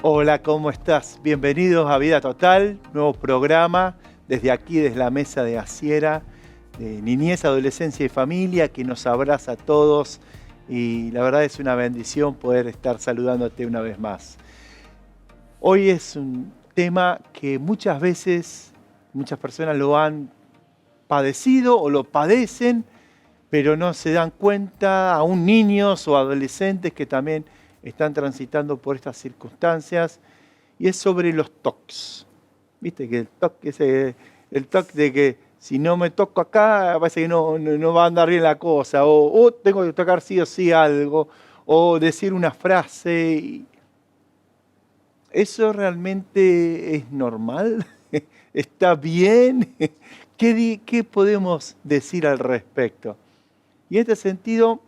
Hola, ¿cómo estás? Bienvenidos a Vida Total, nuevo programa desde aquí, desde la mesa de Asiera, de Niñez, Adolescencia y Familia, que nos abraza a todos y la verdad es una bendición poder estar saludándote una vez más. Hoy es un tema que muchas veces, muchas personas lo han padecido o lo padecen, pero no se dan cuenta, aún niños o adolescentes que también están transitando por estas circunstancias, y es sobre los TOCs. Viste que el TOC de que si no me toco acá, parece que no va a andar bien la cosa, o tengo que tocar sí o sí algo, o decir una frase. ¿Eso realmente es normal? ¿Está bien? ¿Qué podemos decir al respecto? Y en este sentido,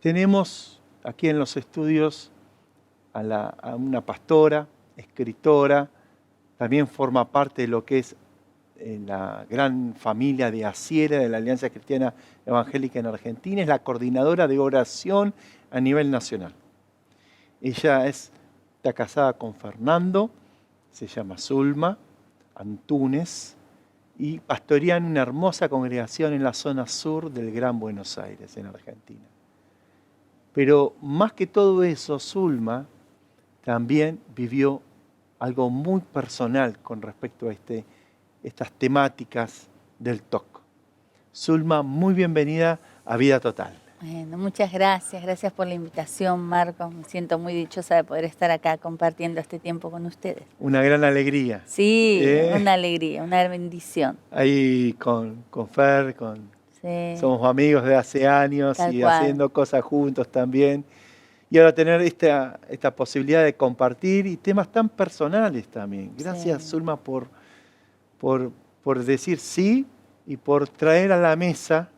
tenemos aquí en los estudios a una pastora, escritora, también forma parte de lo que es la gran familia de Asiera, de la Alianza Cristiana Evangélica en Argentina, es la coordinadora de oración a nivel nacional. Ella está casada con Fernando, se llama Zulma Antunes, y pastorea en una hermosa congregación en la zona sur del Gran Buenos Aires, en Argentina. Pero más que todo eso, Zulma también vivió algo muy personal con respecto a estas temáticas del TOC. Zulma, muy bienvenida a Vida Total. Bueno, muchas gracias por la invitación, Marcos. Me siento muy dichosa de poder estar acá compartiendo este tiempo con ustedes. Una gran alegría. Sí, una alegría, una bendición. Ahí con Fer, Sí, somos amigos de hace años tal y cual. haciendo cosas juntos también. Y ahora tener esta posibilidad de compartir y temas tan personales también. Gracias, Sí. Zulma, por decir sí y por traer a la mesa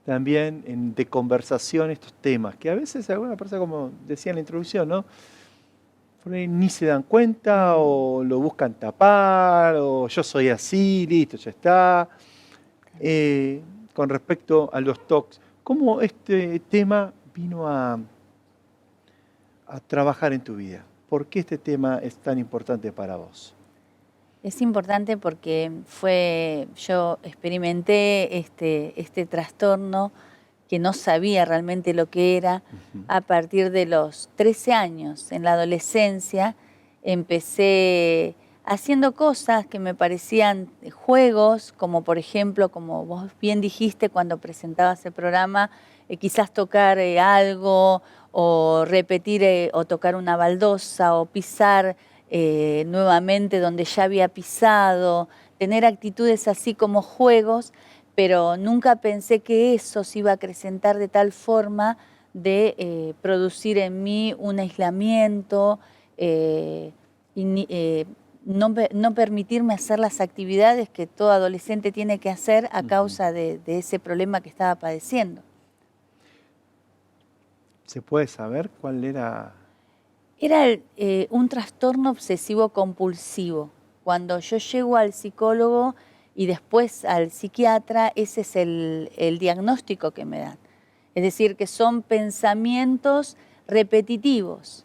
también de conversación estos temas, que a veces alguna persona, como decía en la introducción, ¿no? Por ahí ni se dan cuenta o lo buscan tapar o yo soy así, listo, ya está. Con respecto a los TOCs, ¿cómo este tema vino a trabajar en tu vida? ¿Por qué este tema es tan importante para vos? Es importante porque yo experimenté este trastorno que no sabía realmente lo que era. A partir de los 13 años, en la adolescencia, empecé haciendo cosas que me parecían juegos, como por ejemplo, como vos bien dijiste cuando presentabas el programa, quizás tocar algo o repetir o tocar una baldosa o pisar nuevamente donde ya había pisado, tener actitudes así como juegos, pero nunca pensé que eso se iba a acrecentar de tal forma de producir en mí un aislamiento no permitirme hacer las actividades que todo adolescente tiene que hacer a causa de ese problema que estaba padeciendo. ¿Se puede saber cuál era? Era un trastorno obsesivo compulsivo. Cuando yo llego al psicólogo y después al psiquiatra, ese es el diagnóstico que me dan. Es decir, que son pensamientos repetitivos,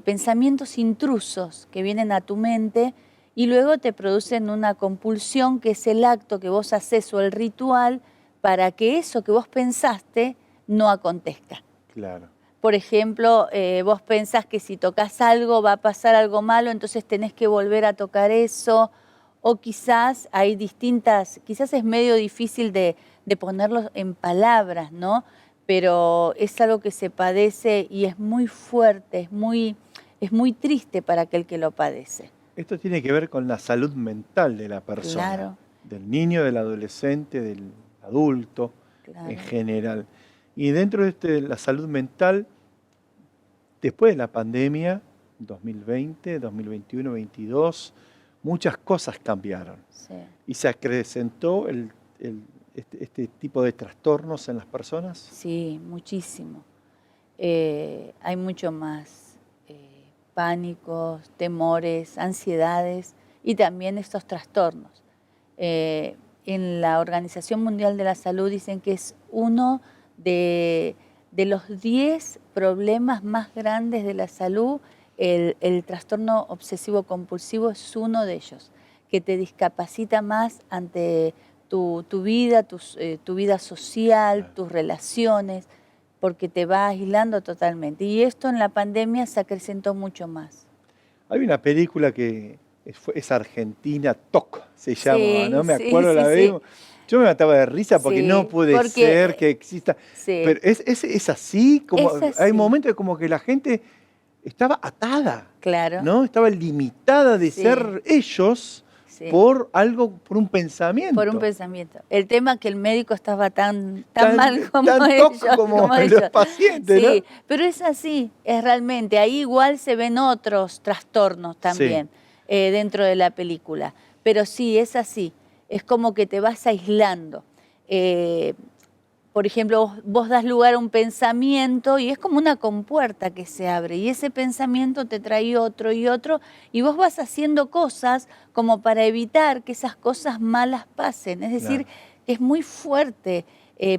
pensamientos intrusos que vienen a tu mente y luego te producen una compulsión, que es el acto que vos haces o el ritual para que eso que vos pensaste no acontezca. Claro. Por ejemplo, vos pensás que si tocas algo va a pasar algo malo, entonces tenés que volver a tocar eso. O quizás hay quizás es medio difícil de ponerlo en palabras, ¿no? Pero es algo que se padece y es muy fuerte, es muy triste para aquel que lo padece. Esto tiene que ver con la salud mental de la persona, Claro. Del niño, del adolescente, del adulto, Claro. en general. Y dentro de la salud mental, después de la pandemia, 2020, 2021, 2022, muchas cosas cambiaron. Sí. ¿Y se acrecentó este tipo de trastornos en las personas? Sí, muchísimo. Hay mucho más pánicos, temores, ansiedades y también estos trastornos. En la Organización Mundial de la Salud dicen que es uno de de los 10 problemas más grandes de la salud, el trastorno obsesivo compulsivo es uno de ellos, que te discapacita más ante tu vida, tu vida social, tus relaciones, porque te va aislando totalmente. Y esto en la pandemia se acrecentó mucho más. Hay una película que es argentina, TOC se llama, Sí, ¿no? Me sí, acuerdo, la sí, vez. sí. Yo me mataba de risa porque Sí, no puede porque, ser que exista. sí, Pero es así, como es hay así, momentos como que la gente estaba atada, claro, ¿no? Estaba limitada de sí, ser ellos sí, por algo, por un por un pensamiento. pensamiento. El tema que el médico estaba tan mal Tan, como tan TOC ellos, como como los ellos. pacientes, ¿no? Sí, pero es así, es realmente. Ahí igual se ven otros trastornos Sí, también dentro de la película. Pero sí, es así. Es como que te vas aislando. Eh, por ejemplo, vos das lugar a un pensamiento y es como una compuerta que se abre y ese pensamiento te trae otro y otro y vos vas haciendo cosas como para evitar que esas cosas malas pasen. Es decir, claro. que es muy fuerte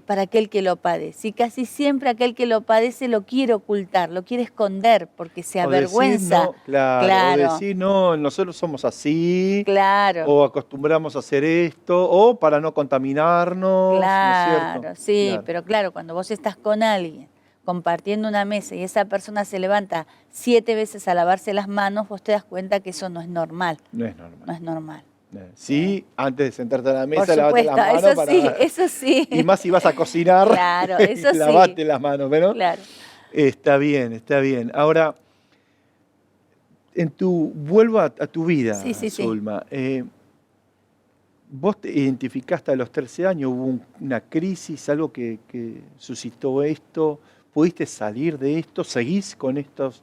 para aquel que lo padece y casi siempre aquel que lo padece lo quiere ocultar, lo quiere esconder porque se O decir avergüenza. no, claro, o Claro, decir no, nosotros somos así, claro. o acostumbramos a hacer esto, o para no contaminarnos, ¿no es cierto? Claro, sí, Claro, pero claro, cuando vos estás con alguien compartiendo una mesa y esa persona se levanta 7 veces a lavarse las manos, vos te das cuenta que eso no es normal, no es normal. no es normal. Sí, antes de sentarte a la Por mesa, lavate las supuesto, manos para... eso sí, Y más si vas a cocinar, claro, eso sí, lavate las manos, pero claro. está bien, está bien. Ahora, vuelvo a tu Sí, vida, sí, sí. Zulma. Vos te identificaste a los 13 años, hubo una crisis, algo que suscitó esto, ¿pudiste salir de esto? ¿Seguís con estas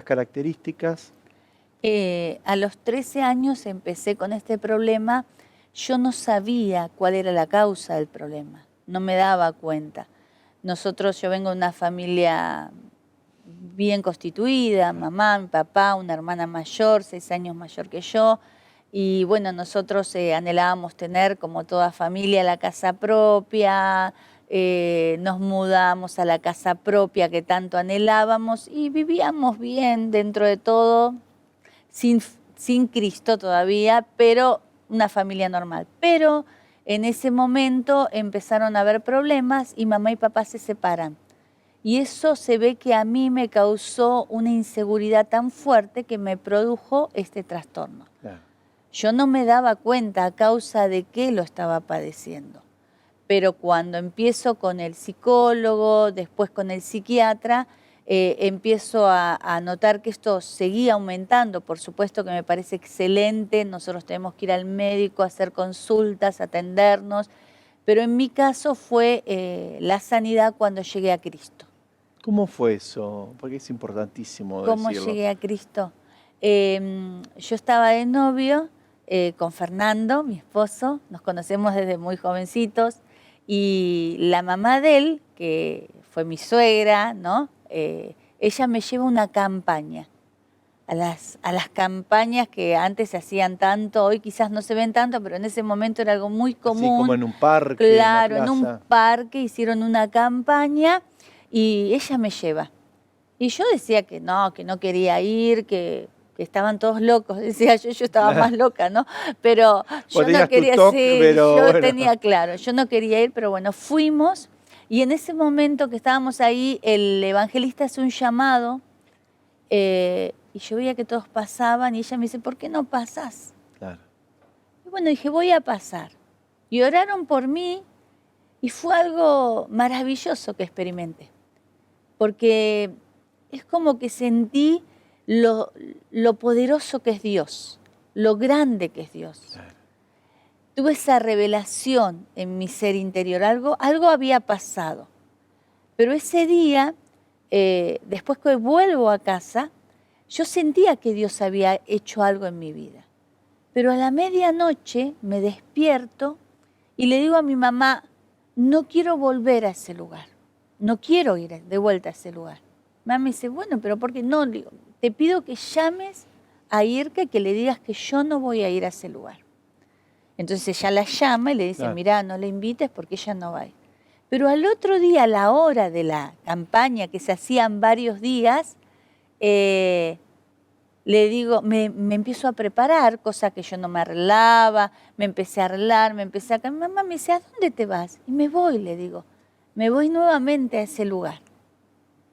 características? A los 13 años empecé con este problema. Yo no sabía cuál era la causa del problema, no me daba cuenta. Yo vengo de una familia bien constituida, mamá, mi papá, una hermana mayor, 6 años mayor que yo. Y bueno, nosotros anhelábamos tener, como toda familia, la casa propia, nos mudamos a la casa propia que tanto anhelábamos y vivíamos bien dentro de todo, sin, sin Cristo todavía, pero una familia normal. Pero en ese momento empezaron a haber problemas y mamá y papá se separan. Y eso se ve que a mí me causó una inseguridad tan fuerte que me produjo este trastorno. Claro. Yo no me daba cuenta a causa de qué lo estaba padeciendo. Pero cuando empiezo con el psicólogo, después con el psiquiatra, empiezo a notar que esto seguía aumentando. Por supuesto que me parece excelente, nosotros tenemos que ir al médico, hacer consultas, atendernos, pero en mi caso fue la sanidad cuando llegué a Cristo. ¿Cómo fue eso? Porque es importantísimo ¿Cómo decirlo. llegué a Cristo? Yo estaba de novio con Fernando, mi esposo, nos conocemos desde muy jovencitos, y la mamá de él, que fue mi suegra, ¿no? Ella me lleva a una campaña, a las campañas que antes se hacían tanto, hoy quizás no se ven tanto, pero en ese momento era algo muy Así como común. en un parque, en una Claro, en un plaza. parque hicieron una campaña y ella me lleva. Y yo decía que no quería ir, que estaban todos locos, decía yo estaba más loca, ¿no? Pero Vos yo no tenías tu quería, TOC, sí, pero yo bueno. tenía claro, yo no quería ir, pero bueno, fuimos y en ese momento que estábamos ahí, el evangelista hace un llamado y yo veía que todos pasaban y ella me dice, ¿por qué no pasás? Claro. Y bueno, dije, voy a pasar. Y oraron por mí y fue algo maravilloso que experimenté, porque es como que sentí lo poderoso que es Dios, lo grande que es Dios. Claro. Tuve esa revelación en mi ser interior, algo había pasado. Pero ese día, después que vuelvo a casa, yo sentía que Dios había hecho algo en mi vida. Pero a la medianoche me despierto y le digo a mi mamá, no quiero volver a ese lugar, no quiero ir de vuelta a ese lugar. Mamá me dice, bueno, pero ¿por qué no? Le digo, te pido que llames a Irke, que le digas que yo no voy a ir a ese lugar. Entonces ella la llama y le dice, Claro. mirá, no la invites porque ella no va a ir. Pero al otro día, a la hora de la campaña, que se hacían varios días, le digo, me empiezo a preparar, cosa que yo no me arreglaba, me empecé a arreglar, me empecé a caminar. Mamá me dice, ¿a dónde te vas? Y me voy, le digo, me voy nuevamente a ese lugar.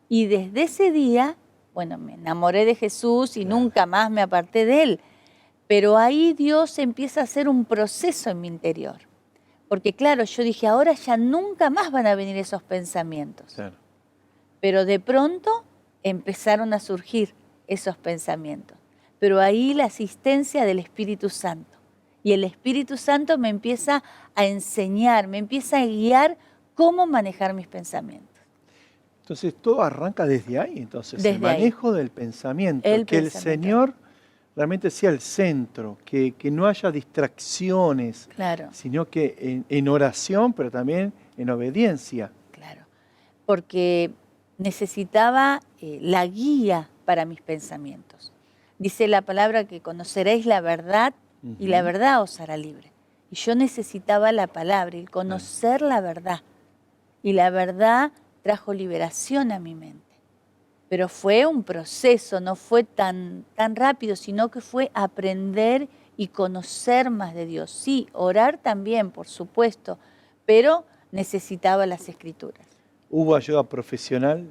Y desde ese día, bueno, me enamoré de Jesús y nunca más me aparté de Él. Pero ahí Dios empieza a hacer un proceso en mi interior. Porque claro, yo dije, ahora ya nunca más van a venir esos pensamientos. Claro. Pero de pronto empezaron a surgir esos pensamientos. Pero ahí la asistencia del Espíritu Santo. Y el Espíritu Santo me empieza a enseñar, me empieza a guiar cómo manejar mis pensamientos. Entonces todo arranca desde ahí, entonces Desde el manejo del pensamiento, El que el pensamiento. Señor realmente sea el centro, que no haya distracciones, Claro, sino que en oración, pero también en obediencia. claro. Porque necesitaba la guía para mis pensamientos. Dice la palabra que conoceréis la verdad y la verdad os hará libre. Y yo necesitaba la palabra, el conocer la verdad. Y la verdad trajo liberación a mi mente. Pero fue un proceso, no fue tan rápido, sino que fue aprender y conocer más de Dios. Sí, orar también, por supuesto, pero necesitaba las Escrituras. Hubo ayuda profesional,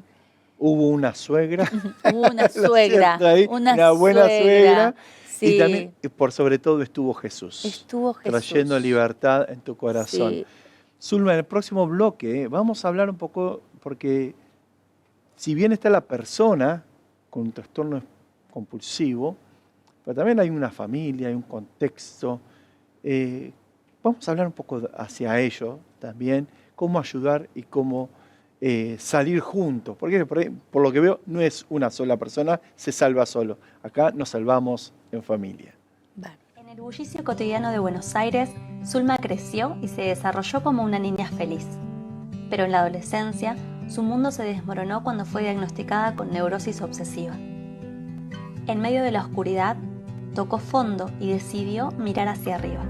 hubo una suegra. Hubo una suegra, Ahí, una buena suegra. Sí. Y también, por sobre todo, estuvo Jesús. Estuvo Jesús. Trayendo libertad en tu corazón. Sí. Zulma, en el próximo bloque vamos a hablar un poco, porque si bien está la persona con un trastorno compulsivo, pero también hay una familia, hay un contexto. Vamos a hablar un poco hacia ello también, cómo ayudar y cómo salir juntos. Porque por lo que veo, no es una sola persona, se salva solo. Acá nos salvamos en familia. Vale. En el bullicio cotidiano de Buenos Aires, Zulma creció y se desarrolló como una niña feliz. Pero en la adolescencia, su mundo se desmoronó cuando fue diagnosticada con neurosis obsesiva. En medio de la oscuridad, tocó fondo y decidió mirar hacia arriba.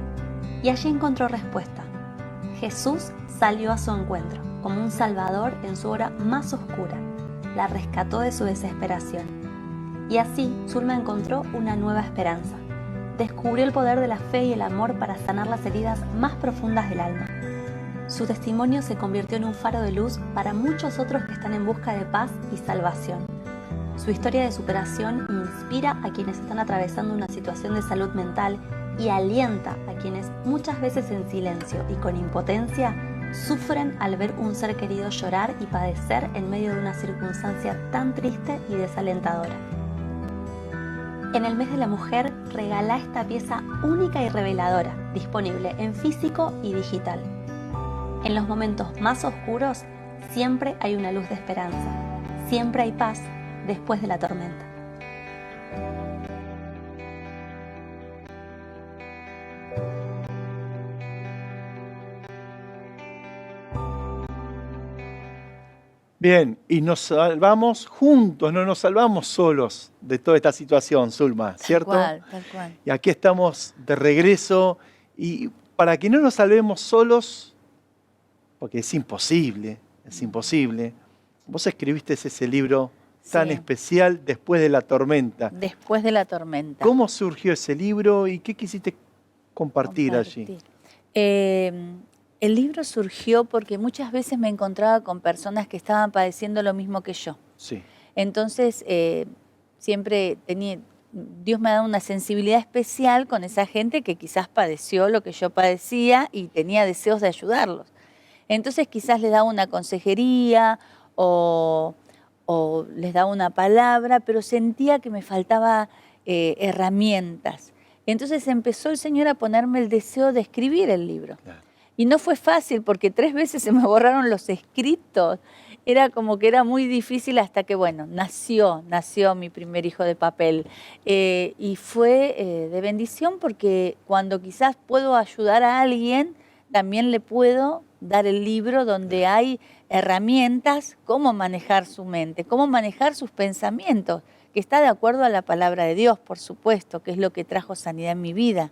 Y allí encontró respuesta. Jesús salió a su encuentro, como un salvador en su hora más oscura. La rescató de su desesperación. Y así, Zulma encontró una nueva esperanza. Descubrió el poder de la fe y el amor para sanar las heridas más profundas del alma. Su testimonio se convirtió en un faro de luz para muchos otros que están en busca de paz y salvación. Su historia de superación inspira a quienes están atravesando una situación de salud mental y alienta a quienes muchas veces en silencio y con impotencia sufren al ver un ser querido llorar y padecer en medio de una circunstancia tan triste y desalentadora. En el mes de la mujer, regala esta pieza única y reveladora, disponible en físico y digital. En los momentos más oscuros, siempre hay una luz de esperanza. Siempre hay paz después de la tormenta. Bien, y nos salvamos juntos, no nos salvamos solos de toda esta situación, Zulma, ¿cierto? Tal cual. Y aquí estamos de regreso, y para que no nos salvemos solos, porque es imposible, vos escribiste ese libro tan Sí. especial, Después de la tormenta. Después de la tormenta. ¿Cómo surgió ese libro y qué quisiste compartir allí? El libro surgió porque muchas veces me encontraba con personas que estaban padeciendo lo mismo que yo. Sí, Entonces, siempre Dios me ha dado una sensibilidad especial con esa gente que quizás padeció lo que yo padecía y tenía deseos de ayudarlos. Entonces quizás les daba una consejería o les daba una palabra, pero sentía que me faltaba herramientas. Entonces empezó el Señor a ponerme el deseo de escribir el libro. claro. Y no fue fácil porque 3 veces se me borraron los escritos. Era como que era muy difícil hasta que, bueno, nació mi primer hijo de papel. Y fue de bendición porque cuando quizás puedo ayudar a alguien, también le puedo dar el libro donde hay herramientas, cómo manejar su mente, cómo manejar sus pensamientos, que está de acuerdo a la palabra de Dios, por supuesto, que es lo que trajo sanidad en mi vida.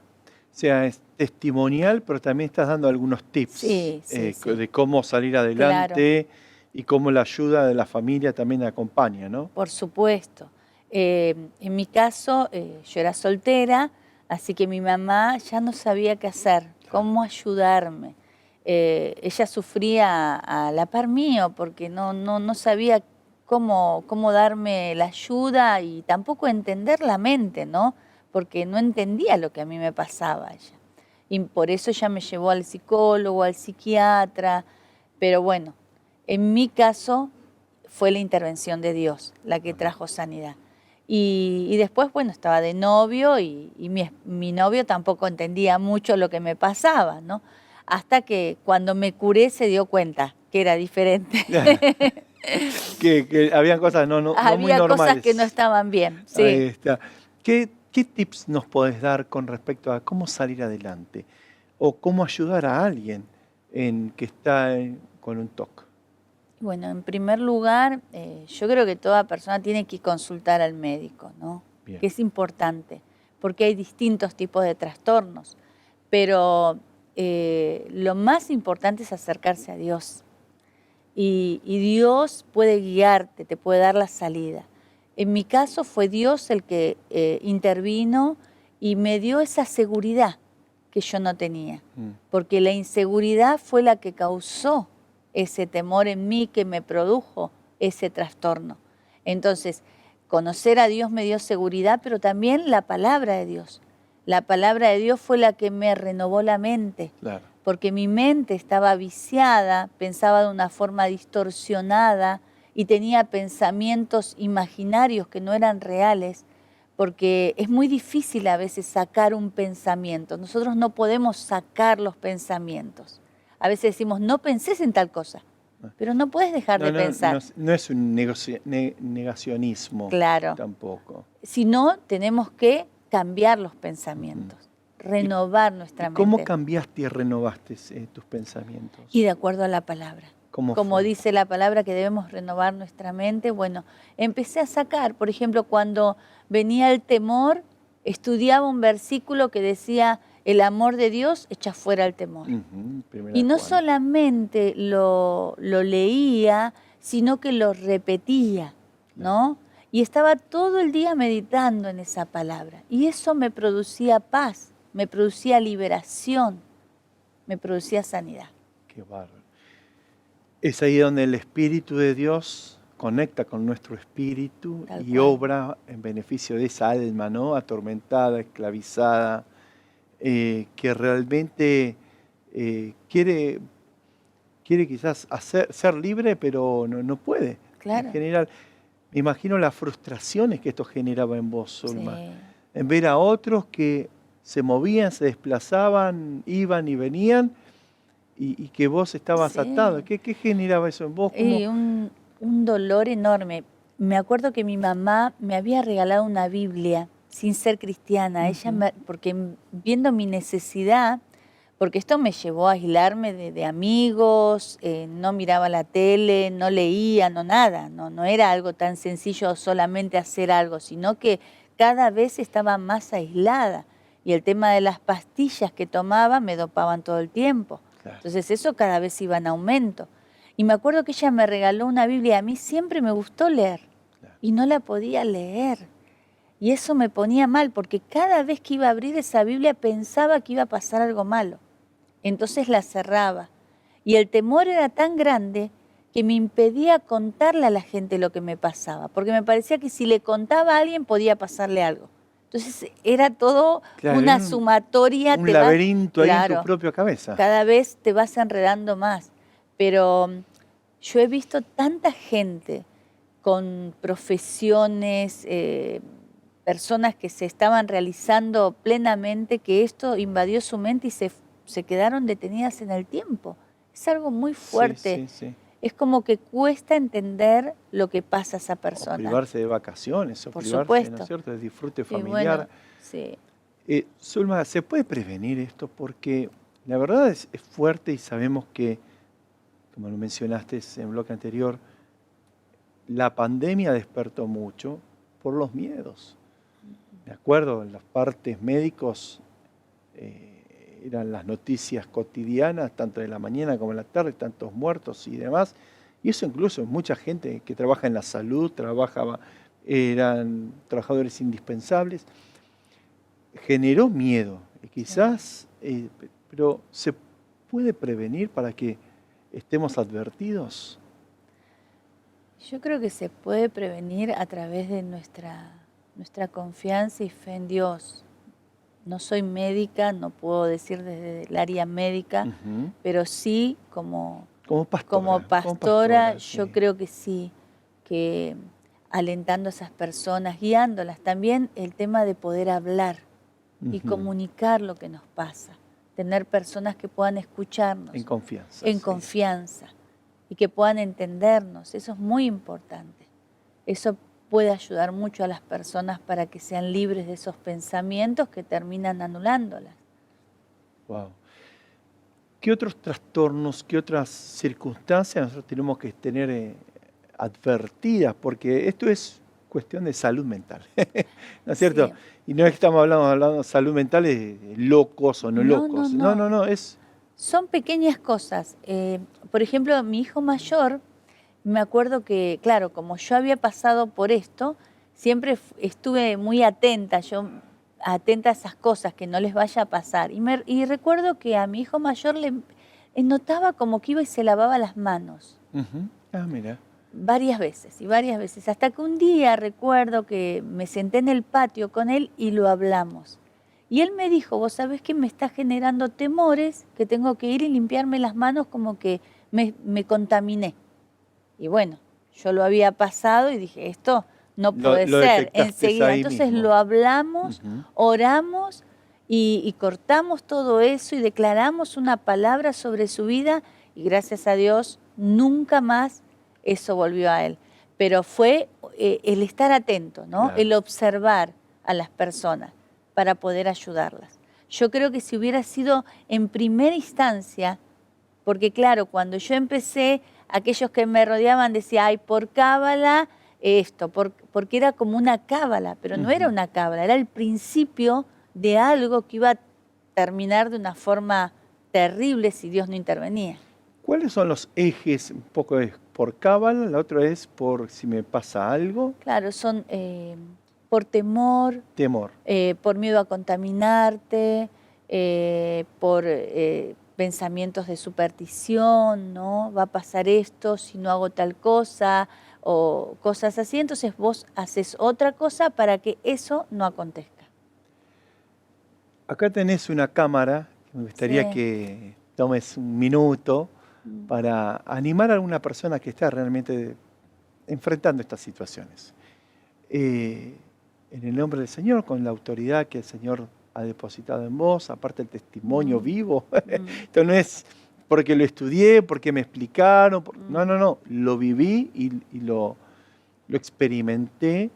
sea, es testimonial, pero también estás dando algunos tips Sí, sí, sí. de cómo salir adelante y cómo la ayuda de la familia también acompaña, ¿no? Por supuesto. En mi caso, yo era soltera, así que mi mamá ya no sabía qué hacer, cómo ayudarme. Ella sufría a la par mío porque no sabía cómo darme la ayuda y tampoco entender la mente, ¿no? Porque no entendía lo que a mí me pasaba ella. Y por eso ella me llevó al psicólogo, al psiquiatra, pero bueno, en mi caso fue la intervención de Dios la que trajo sanidad. Y después, bueno, estaba de novio y mi novio tampoco entendía mucho lo que me pasaba, ¿no? Hasta que cuando me curé se dio cuenta que era diferente. Que habían cosas no muy Había normales. cosas que no estaban bien, Ahí sí. está. ¿Qué tips nos podés dar con respecto a cómo salir adelante? O cómo ayudar a alguien que está con un TOC. Bueno, en primer lugar, yo creo que toda persona tiene que consultar al médico, ¿no? Bien. Que es importante, porque hay distintos tipos de trastornos, pero lo más importante es acercarse a Dios. Y Dios puede guiarte, te puede dar la salida. En mi caso fue Dios el que intervino y me dio esa seguridad que yo no tenía, porque la inseguridad fue la que causó ese temor en mí que me produjo ese trastorno. Entonces, conocer a Dios me dio seguridad, pero también la palabra de Dios. La palabra de Dios fue la que me renovó la mente, Claro. porque mi mente estaba viciada, pensaba de una forma distorsionada y tenía pensamientos imaginarios que no eran reales, porque es muy difícil a veces sacar un pensamiento. Nosotros no podemos sacar los pensamientos. A veces decimos, no pensés en tal cosa, pero no puedes dejar de pensar. No es un negacionismo. Claro. Tampoco. Sino tenemos que cambiar los pensamientos, renovar nuestra mente. ¿Cómo cambiaste y renovaste tus pensamientos? Y de acuerdo a la palabra. Como fue? dice la palabra que debemos renovar nuestra mente, bueno, empecé a sacar, por ejemplo, cuando venía el temor, estudiaba un versículo que decía, el amor de Dios echa fuera el temor. Y no solamente lo leía, sino que lo repetía, ¿no? Y estaba todo el día meditando en esa palabra. Y eso me producía paz, me producía liberación, me producía sanidad. Qué bárbaro. Es ahí donde el Espíritu de Dios conecta con nuestro espíritu y obra en beneficio de esa alma, ¿no? Atormentada, esclavizada, que realmente quiere quizás ser libre, pero no puede. Claro. En general, me imagino las frustraciones que esto generaba en vos, Zulma. Sí. En ver a otros que se movían, se desplazaban, iban y venían, y que vos estabas atado. ¿Qué generaba eso en vos? Y un dolor enorme. Me acuerdo que mi mamá me había regalado una Biblia sin ser cristiana. Ella porque viendo mi necesidad, porque esto me llevó a aislarme de amigos, no miraba la tele, no leía, no nada. No era algo tan sencillo solamente hacer algo, sino que cada vez estaba más aislada. Y el tema de las pastillas que tomaba me dopaban todo el tiempo. Claro. Entonces eso cada vez iba en aumento. Y me acuerdo que ella me regaló una Biblia. A mí siempre me gustó leer y no la podía leer. Y eso me ponía mal porque cada vez que iba a abrir esa Biblia pensaba que iba a pasar algo malo. Entonces la cerraba. Y el temor era tan grande que me impedía contarle a la gente lo que me pasaba. Porque me parecía que si le contaba a alguien podía pasarle algo. Entonces era todo una sumatoria. Un laberinto ahí en tu propia cabeza. Cada vez te vas enredando más. Pero yo he visto tanta gente con profesiones, personas que se estaban realizando plenamente, que esto invadió su mente y se quedaron detenidas en el tiempo. Es algo muy fuerte. Sí. Es como que cuesta entender lo que pasa a esa persona. O privarse de vacaciones, o por privarse, supuesto. ¿no es cierto?, de disfrute familiar. Bueno, sí. Zulma, ¿se puede prevenir esto? Porque la verdad es fuerte y sabemos que, como lo mencionaste en el bloque anterior, la pandemia despertó mucho por los miedos. De acuerdo, los partes médicos eran las noticias cotidianas, tanto de la mañana como de la tarde, tantos muertos y demás. Y eso incluso mucha gente que trabaja en la salud, eran trabajadores indispensables. Generó miedo, y quizás, pero ¿se puede prevenir para que estemos advertidos? Yo creo que se puede prevenir a través de nuestra confianza y fe en Dios. No soy médica, no puedo decir desde el área médica, pero sí como pastora, yo sí. creo que sí, que alentando a esas personas, guiándolas. También el tema de poder hablar y comunicar lo que nos pasa. Tener personas que puedan escucharnos. En confianza. En confianza. Y que puedan entendernos. Eso es muy importante. Eso puede ayudar mucho a las personas para que sean libres de esos pensamientos que terminan anulándolas. Wow. ¿Qué otros trastornos, qué otras circunstancias nosotros tenemos que tener advertidas? Porque esto es cuestión de salud mental, ¿no es cierto? Sí. Y no es que estamos hablando de salud mental de locos o no locos. No, es... Son pequeñas cosas. Por ejemplo, mi hijo mayor, me acuerdo que, claro, como yo había pasado por esto, siempre estuve muy atenta, atenta a esas cosas, que no les vaya a pasar. Y recuerdo que a mi hijo mayor le notaba como que iba y se lavaba las manos. Mira. Varias veces, hasta que un día recuerdo que me senté en el patio con él y lo hablamos. Y él me dijo, vos sabés que me está generando temores, que tengo que ir y limpiarme las manos, como que me contaminé. Y bueno, yo lo había pasado y dije, esto no puede ser. Enseguida, entonces lo hablamos, oramos y cortamos todo eso y declaramos una palabra sobre su vida y gracias a Dios nunca más eso volvió a él. Pero fue el estar atento, ¿no? Claro. El observar a las personas para poder ayudarlas. Yo creo que si hubiera sido en primera instancia, porque claro, cuando yo empecé, aquellos que me rodeaban decían, ay, por cábala esto, porque era como una cábala, pero no era una cábala, era el principio de algo que iba a terminar de una forma terrible si Dios no intervenía. ¿Cuáles son los ejes? Un poco es por cábala, la otra es por si me pasa algo. Claro, son por temor, por miedo a contaminarte, por pensamientos de superstición, ¿no? Va a pasar esto si no hago tal cosa o cosas así. Entonces vos haces otra cosa para que eso no acontezca. Acá tenés una cámara, me gustaría que tomes un minuto para animar a alguna persona que está realmente enfrentando estas situaciones. En el nombre del Señor, con la autoridad que el Señor ha depositado en vos, aparte el testimonio vivo. Esto no es porque lo estudié, porque me explicaron. No, lo viví y lo experimenté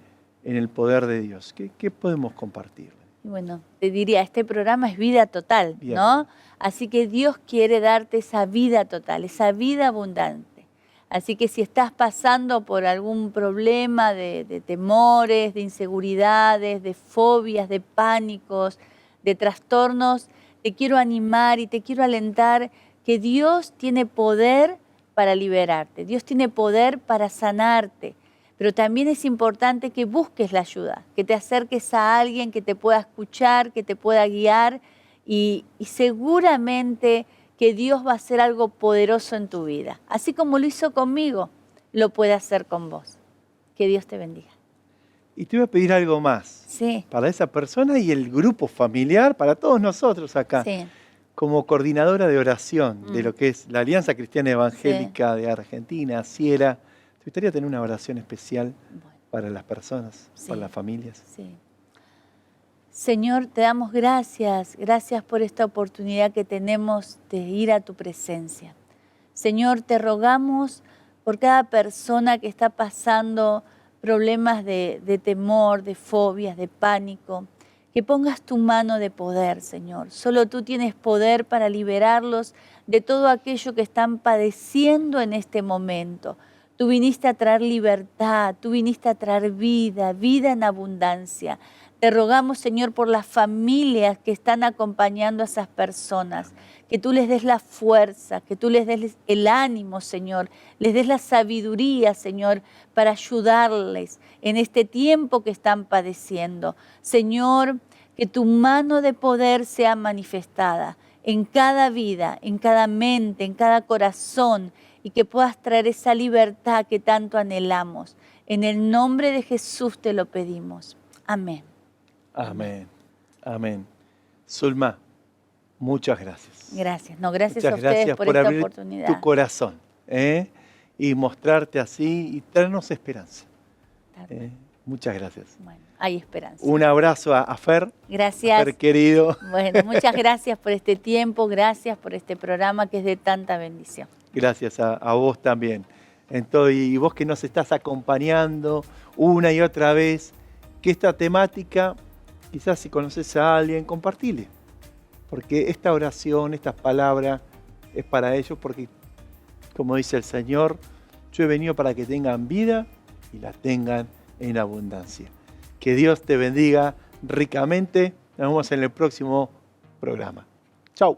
en el poder de Dios. ¿Qué podemos compartir? Bueno, te diría, este programa es vida total, ¿no? Así que Dios quiere darte esa vida total, esa vida abundante. Así que si estás pasando por algún problema de temores, de inseguridades, de fobias, de pánicos, de trastornos, te quiero animar y te quiero alentar que Dios tiene poder para liberarte, Dios tiene poder para sanarte. Pero también es importante que busques la ayuda, que te acerques a alguien que te pueda escuchar, que te pueda guiar y seguramente que Dios va a hacer algo poderoso en tu vida. Así como lo hizo conmigo, lo puede hacer con vos. Que Dios te bendiga. Y te voy a pedir algo más. Sí. Para esa persona y el grupo familiar, para todos nosotros acá. Sí. Como coordinadora de oración de lo que es la Alianza Cristiana Evangélica de Argentina, Sierra. ¿Te gustaría tener una oración especial para las personas, para las familias? Sí. Señor, te damos gracias por esta oportunidad que tenemos de ir a tu presencia. Señor, te rogamos por cada persona que está pasando problemas de temor, de fobias, de pánico, que pongas tu mano de poder, Señor. Solo tú tienes poder para liberarlos de todo aquello que están padeciendo en este momento. Tú viniste a traer libertad, tú viniste a traer vida, vida en abundancia. Te rogamos, Señor, por las familias que están acompañando a esas personas, que tú les des la fuerza, que tú les des el ánimo, Señor, les des la sabiduría, Señor, para ayudarles en este tiempo que están padeciendo. Señor, que tu mano de poder sea manifestada en cada vida, en cada mente, en cada corazón, y que puedas traer esa libertad que tanto anhelamos. En el nombre de Jesús te lo pedimos. Amén. Amén. Amén. Zulma, muchas gracias. Gracias. No, gracias Muchas a ustedes gracias por por esta abrir oportunidad. tu corazón y mostrarte así y traernos esperanza. Muchas gracias. Bueno, hay esperanza. Un abrazo a Fer. Gracias. A Fer querido. Bueno, muchas gracias por este tiempo, gracias por este programa que es de tanta bendición. Gracias a vos también. Entonces, y vos que nos estás acompañando una y otra vez, que esta temática, quizás si conoces a alguien, compartile. Porque esta oración, estas palabras, es para ellos, porque, como dice el Señor, yo he venido para que tengan vida y la tengan en abundancia. Que Dios te bendiga ricamente. Nos vemos en el próximo programa. Chau.